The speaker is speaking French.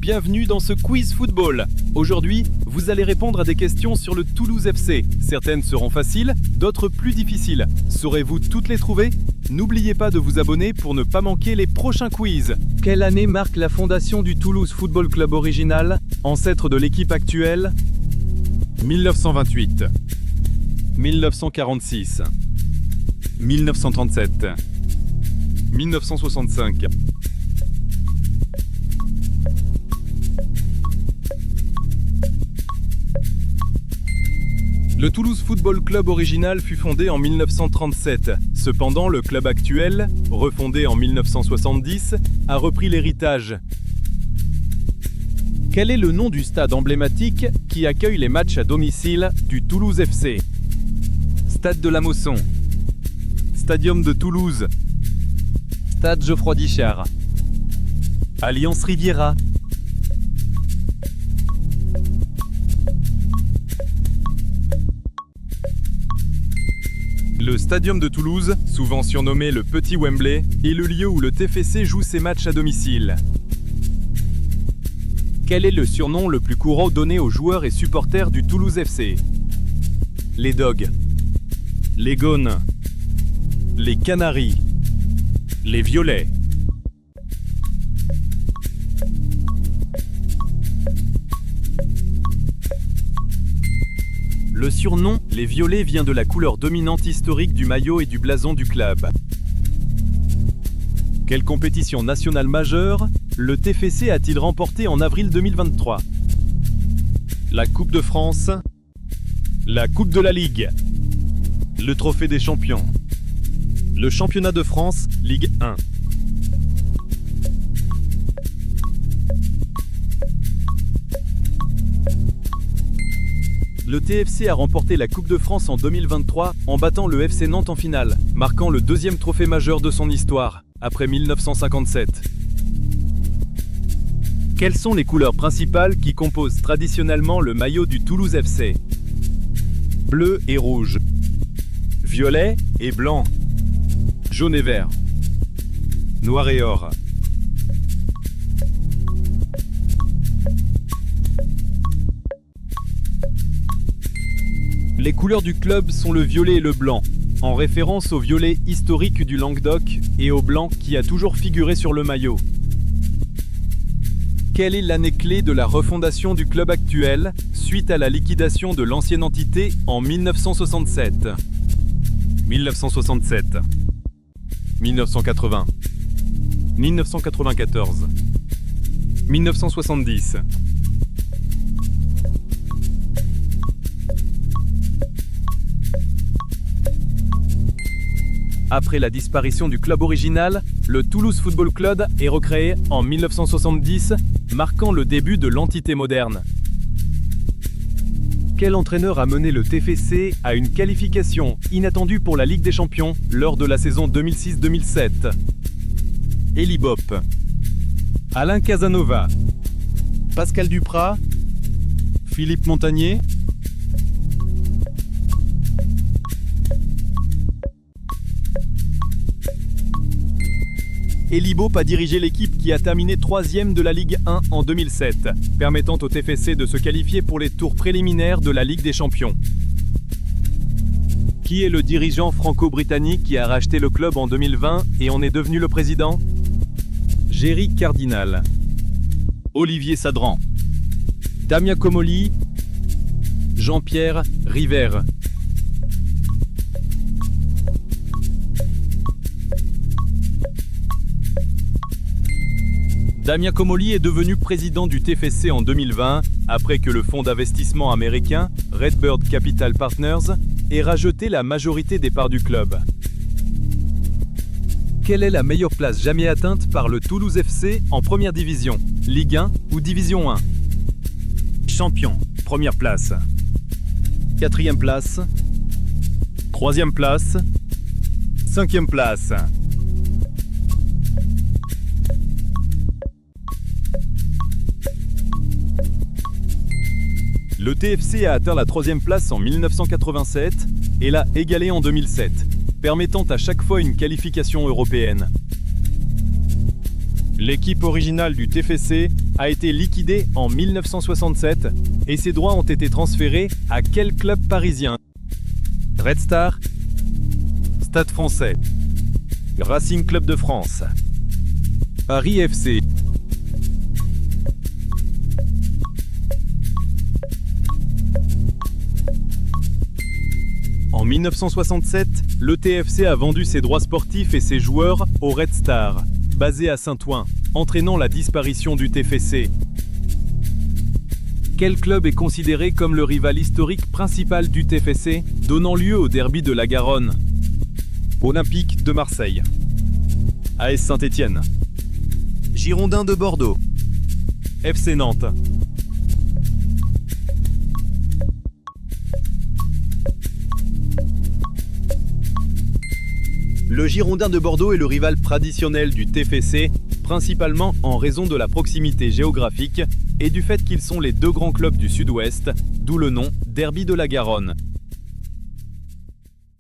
bienvenue dans ce quiz football. Aujourd'hui, vous allez répondre à des questions sur le Toulouse FC. Certaines seront faciles, d'autres plus difficiles. Saurez-vous toutes les trouver? N'oubliez pas de vous abonner pour ne pas manquer les prochains quiz. Quelle année marque la fondation du Toulouse Football Club original, ancêtre de l'équipe actuelle? 1928, 1946, 1937, 1965. Le Toulouse Football Club original fut fondé en 1937. Cependant, le club actuel, refondé en 1970, a repris l'héritage. Quel est le nom du stade emblématique qui accueille les matchs à domicile du Toulouse FC? Stade de la Mosson, Stadium de Toulouse, Stade Geoffroy Guichard, Alliance Riviera. Le Stadium de Toulouse, souvent surnommé le Petit Wembley, est le lieu où le TFC joue ses matchs à domicile. Quel est le surnom le plus courant donné aux joueurs et supporters du Toulouse FC? Les Dogs, les Gones, les Canaries, les Violets. Le surnom, les Violets, vient de la couleur dominante historique du maillot et du blason du club. Quelle compétition nationale majeure le TFC a-t-il remporté en avril 2023? La Coupe de France, la Coupe de la Ligue, le Trophée des Champions, le Championnat de France, Ligue 1. Le TFC a remporté la Coupe de France en 2023 en battant le FC Nantes en finale, marquant le deuxième trophée majeur de son histoire, après 1957. Quelles sont les couleurs principales qui composent traditionnellement le maillot du Toulouse FC? Bleu et rouge, violet et blanc, jaune et vert, noir et or. Les couleurs du club sont le violet et le blanc, en référence au violet historique du Languedoc et au blanc qui a toujours figuré sur le maillot. Quelle est l'année clé de la refondation du club actuel, suite à la liquidation de l'ancienne entité en 1967? 1967, 1980, 1994, 1970. Après la disparition du club original, le Toulouse Football Club est recréé en 1970, marquant le début de l'entité moderne. Quel entraîneur a mené le TFC à une qualification inattendue pour la Ligue des Champions lors de la saison 2006-2007? Elie Bopp, Alain Casanova, Pascal Duprat, Philippe Montagnier. Elie Bopp a dirigé l'équipe qui a terminé 3e de la Ligue 1 en 2007, permettant au TFC de se qualifier pour les tours préliminaires de la Ligue des Champions. Qui est le dirigeant franco-britannique qui a racheté le club en 2020 et en est devenu le président? Jerry Cardinal, Olivier Sadran, Damien Comolli, Jean-Pierre River. Damien Comolli est devenu président du TFC en 2020, après que le fonds d'investissement américain Redbird Capital Partners ait racheté la majorité des parts du club. Quelle est la meilleure place jamais atteinte par le Toulouse FC en première division, Ligue 1 ou Division 1? Champion, première place. 4e place. 3e place. 5e place. Le TFC a atteint la 3e place en 1987 et l'a égalée en 2007, permettant à chaque fois une qualification européenne. L'équipe originale du TFC a été liquidé en 1967 et ses droits ont été transférés à quel club parisien? Red Star, Stade Français, Racing Club de France, Paris FC. En 1967, le TFC a vendu ses droits sportifs et ses joueurs au Red Star, basé à Saint-Ouen, entraînant la disparition du TFC. Quel club est considéré comme le rival historique principal du TFC, donnant lieu au derby de la Garonne? Olympique de Marseille, AS Saint-Étienne, Girondins de Bordeaux, FC Nantes. Le Girondin de Bordeaux est le rival traditionnel du TFC, principalement en raison de la proximité géographique et du fait qu'ils sont les deux grands clubs du Sud-Ouest, d'où le nom Derby de la Garonne.